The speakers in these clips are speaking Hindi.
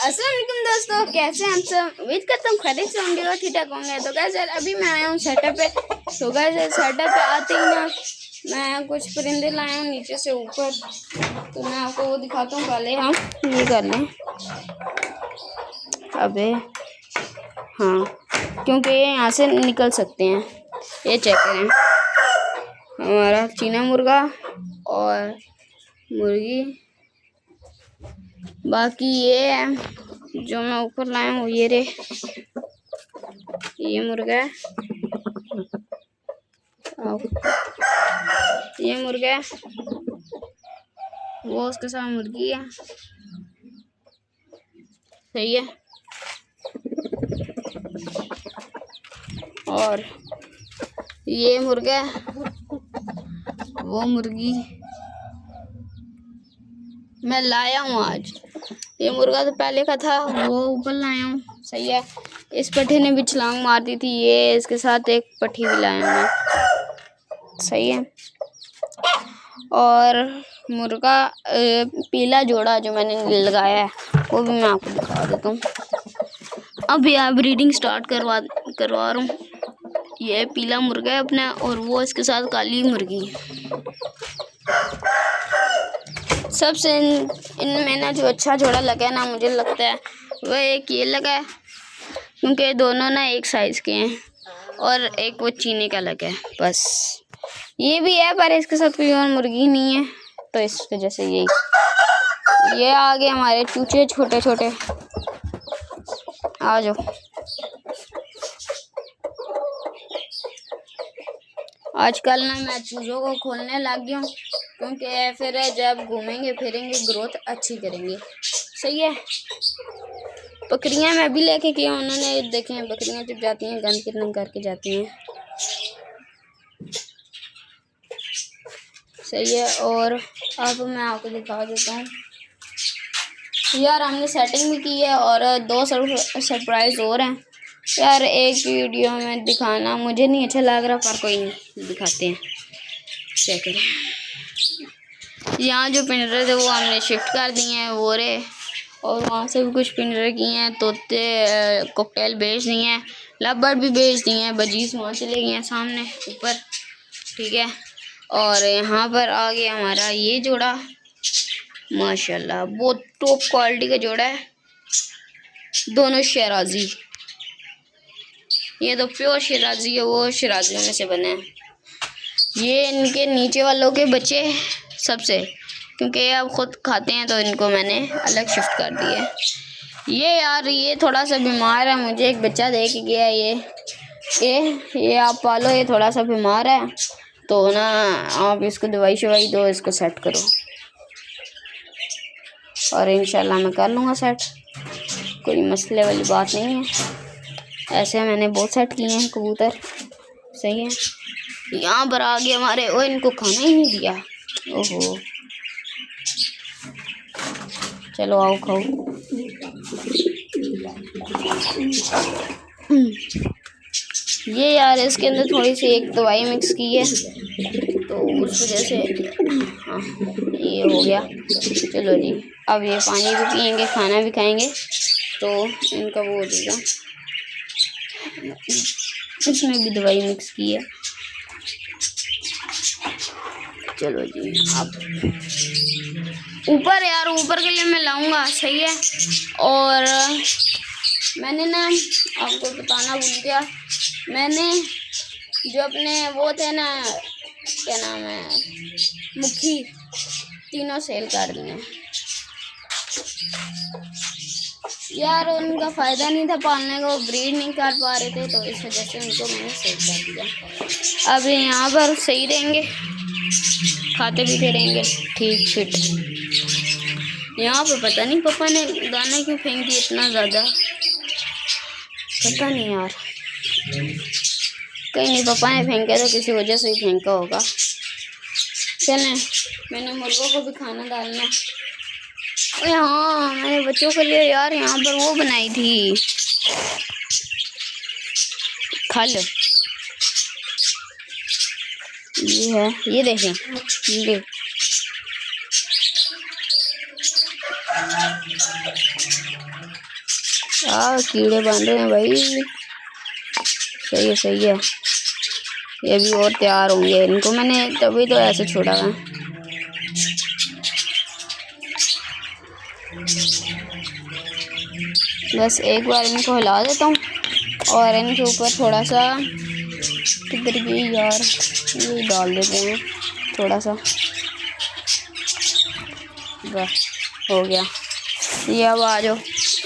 अस्सलाम वालेकुम दोस्तों, कैसे हैं हम सब। उम्मीद करता हूँ खैरियत से होंगे और ठीक ठाक होंगे। तो गाइस यार अभी मैं आया हूँ सेटअप पे। तो गाइस सेटअप पे आते ही ना मैं कुछ परिंदे लाया हूँ नीचे से ऊपर, तो मैं आपको वो दिखाता हूँ। पहले हम ये कर लें, अबे हाँ, क्योंकि ये यहाँ से निकल सकते हैं। ये चेक करें, हमारा चीना मुर्गा और मुर्गी। बाकी ये है जो मैं ऊपर लाया हूँ, ये रे, ये मुर्गा है, ये मुर्गा है, वो उसके साथ मुर्गी है। सही है। और ये मुर्गा है, वो मुर्गी मैं लाया हूँ आज। ये मुर्गा तो पहले का था, वो ऊपर लाया हूँ। सही है। इस पट्टी ने भी छलांग मार दी थी, ये इसके साथ एक पट्टी भी लाया हूँ मैं। सही है। और मुर्गा पीला जोड़ा जो मैंने लगाया है वो भी मैं आपको दिखा देता हूँ। अब यार ब्रीडिंग स्टार्ट करवा रहा हूँ। ये पीला मुर्गा है अपना, और वो इसके साथ काली मुर्गी है। सबसे इनमें ना जो अच्छा जोड़ा लगा है ना, मुझे लगता है वह एक ये लगा है, क्योंकि दोनों ना एक साइज के हैं, और एक वो चीनी का लगा है। बस ये भी है, पर इसके साथ कोई और मुर्गी नहीं है, तो इस वजह से ये आगे हमारे चूचे छोटे छोटे। आ जाओ। आजकल ना मैं चूजों को खोलने लग गया हूँ, क्योंकि फिर जब घूमेंगे फिरेंगे ग्रोथ अच्छी करेंगे। सही है। बकरियां मैं भी लेके गया, उन्होंने देखे बकरियां जब जाती हैं गंद कितना करके जाती हैं। सही है। और अब मैं आपको दिखा देता हूँ यार, हमने सेटिंग भी की है और 2 सरप्राइज और हैं यार। एक वीडियो में दिखाना मुझे नहीं अच्छा लग रहा, पर कोई नहीं, दिखाते हैं। चेक करें, यहाँ जो पिंजरे थे वो हमने शिफ्ट कर दिए हैं, वो रे, और वहाँ से भी कुछ पिंजरे किए हैं। तोते कॉकटेल बेच दिए हैं, लवबर्ड भी बेच दिए हैं, बजीज वहाँ चले गए हैं सामने ऊपर। ठीक है। और यहाँ पर आ गया हमारा ये जोड़ा, माशाल्लाह बहुत टॉप क्वालिटी का जोड़ा है। दोनों शराजी, ये तो प्योर शराजी है, वो शराजियों में से बने हैं। ये इनके नीचे वालों के बच्चे सबसे, क्योंकि ये अब खुद खाते हैं तो इनको मैंने अलग शिफ्ट कर दिया है। ये यार ये थोड़ा सा बीमार है, मुझे एक बच्चा दे के गया। ये आप पालो, ये थोड़ा सा बीमार है, तो ना आप इसको दवाई शवाई दो, इसको सेट करो, और इंशाल्लाह मैं कर लूँगा सेट। कोई मसले वाली बात नहीं है, ऐसे मैंने बहुत सेट किए हैं कबूतर। सही है। यहाँ पर आ गए हमारे, ओ इनको खाना ही नहीं दिया, ओहो। चलो आओ खाओ। ये यार इसके अंदर थोड़ी सी एक दवाई मिक्स की है, तो उस वजह से हाँ ये हो गया। चलो जी, अब ये पानी भी पियेंगे, खाना भी खाएंगे, तो इनका वो हो जाएगा। इसमें भी दवाई मिक्स की है। चलो जी, अब ऊपर यार, ऊपर के लिए मैं लाऊंगा। सही है। और मैंने ना आपको बताना भूल गया, मैंने जो अपने वो थे ना, क्या नाम है, मुखी, तीनों सेल कर दिए यार। उनका फ़ायदा नहीं था पालने का, वो ब्रीड नहीं कर पा रहे थे, तो इस वजह से उनको मैंने सेल कर दिया। अब यहाँ पर सही रहेंगे, खाते पीते रहेंगे ठीक फिट। यहाँ पर पता नहीं पापा ने दाना क्यों फेंक दिया इतना ज़्यादा, पता नहीं यार। कहीं नहीं, पापा ने फेंका तो किसी वजह से ही फेंका होगा। चलें, मैंने मुर्गों को भी खाना डालना है। ओए हाँ, मैंने बच्चों के लिए यार यहाँ पर वो बनाई थी, खल। ये है, ये देखें, ये कीड़े बन रहे हैं भाई। सही है सही है। ये भी और तैयार होंगे, इनको मैंने तभी तो ऐसे छोड़ा है। बस एक बार इनको हिला देता हूँ और इनके ऊपर थोड़ा सा, किधर गई यार, ये डाल देते हैं थोड़ा सा। बस हो गया। ये अब आ जाओ,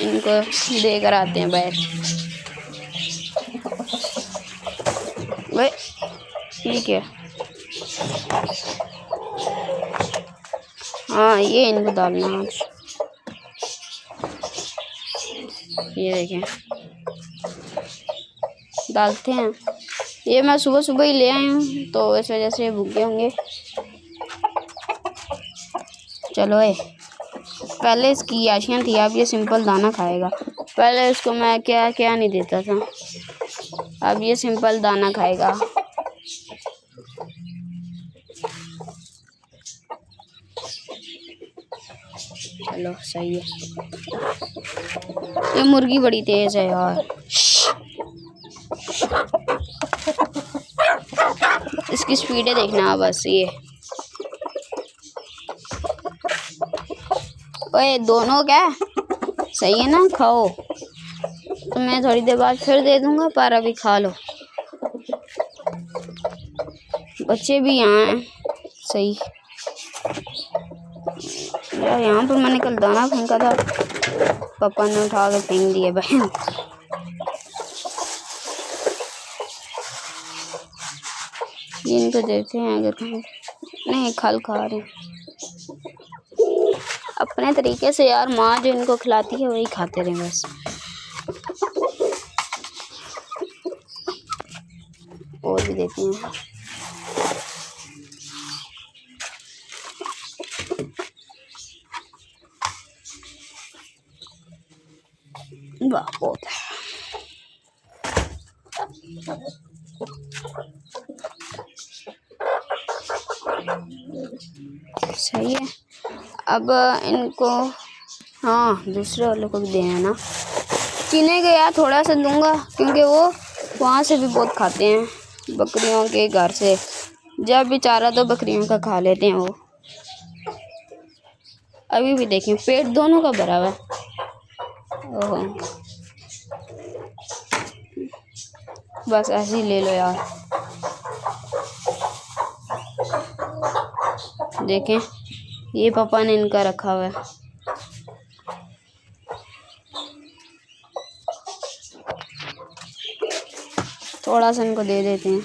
इनको देकर आते हैं बैठ। भाई ठीक है, हाँ ये इनको डालना आज। ये देखें डालते हैं। ये मैं सुबह सुबह ही ले आई हूँ तो इस वजह से भूखे होंगे। चलो पहले इसकी याशियाँ थी, अब ये सिंपल दाना खाएगा। पहले इसको मैं क्या क्या नहीं देता था, अब ये सिंपल दाना खाएगा। चलो सही है। ये मुर्गी बड़ी तेज है यार, इसकी स्पीडें देखना बस। ये ओए दोनों क्या सही है ना, खाओ। तो मैं थोड़ी देर बाद फिर दे दूंगा, पर अभी खा लो। बच्चे भी यहाँ हैं। सही यार, यहाँ पर मैंने कल दाना फेंका था, पापा ने उठा के फेंक दिया बहन। इनको देते हैं अगर कहीं नहीं, खल खा रहे अपने तरीके से यार। माँ जो इनको खिलाती है वही खाते रहे बस। और भी देती हैं। वाह बहुत है। सही है। अब इनको हाँ दूसरे वालों को भी देना ना। चीने के यार थोड़ा सा दूंगा, क्योंकि वो वहाँ से भी बहुत खाते हैं बकरियों के घर से। जब बेचारा तो बकरियों का खा लेते हैं वो। अभी भी देखें पेट दोनों का भरा हुआ है। ओह बस ऐसे ही ले लो यार। देखें ये पापा ने इनका रखा हुआ है। थोड़ा सा इनको दे देते हैं।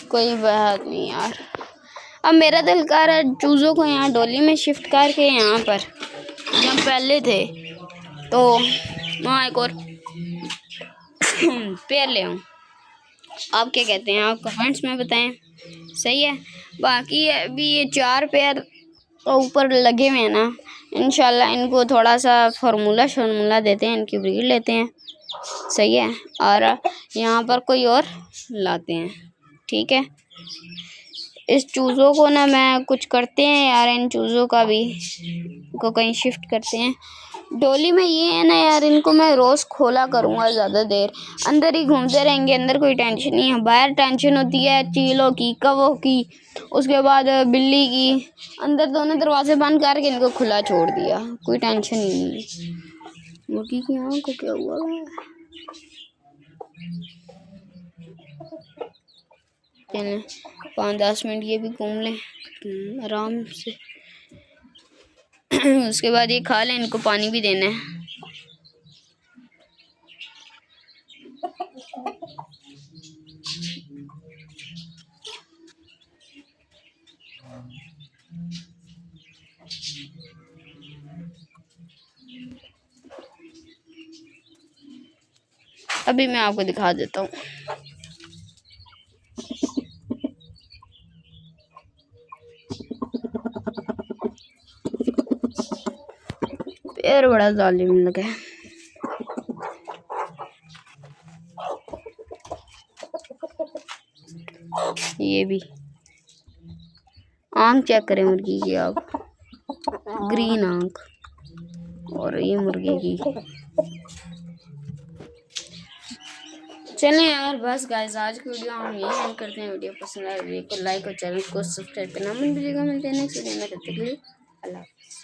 कोई बात नहीं यार। अब मेरा दिल कर रहा है चूज़ों को यहाँ डोली में शिफ्ट करके यहाँ पर जहाँ पहले थे तो वहाँ एक और पेड़ ले आऊँ। आप क्या कहते हैं, आप कमेंट्स में बताएं। सही है। बाकी अभी ये 4 पेड़ ऊपर लगे हुए हैं ना, इंशाल्लाह इनको थोड़ा सा फार्मूला देते हैं, इनकी ब्रीड लेते हैं। सही है। और यहाँ पर कोई और लाते हैं। ठीक है। इस चूज़ों को ना मैं कुछ करते हैं यार, इन चूज़ों का भी को कहीं शिफ्ट करते हैं डोली में। ये है ना यार, इनको मैं रोज़ खोला करूँगा, ज़्यादा देर अंदर ही घूमते रहेंगे। अंदर कोई टेंशन नहीं है, बाहर टेंशन होती है चीलों की, कौवों की, उसके बाद बिल्ली की। अंदर दोनों दरवाजे बंद करके इनको खुला छोड़ दिया, कोई टेंशन ही नहीं है। मुर्गी की आँख को क्या हुआ है? 5-10 मिनट ये भी घूम लें आराम से। उसके बाद ये खा लें, इनको पानी भी देना है। अभी मैं आपको दिखा देता हूँ। पैर बड़ा जालिम लगा है। ये भी आंख चेक करें मुर्गी की आप, ग्रीन आंख। और ये मुर्गी की। चलें यार, बस गाइस आज की वीडियो हम यही एंड करते हैं। वीडियो पसंद आए वीडियो को लाइक और चैनल को सब्सक्राइब करना मत भूलिएगा। मिलते हैं नेक्स्ट वीडियो में, तब तक के लिए अल्लाह हाफ़िज़।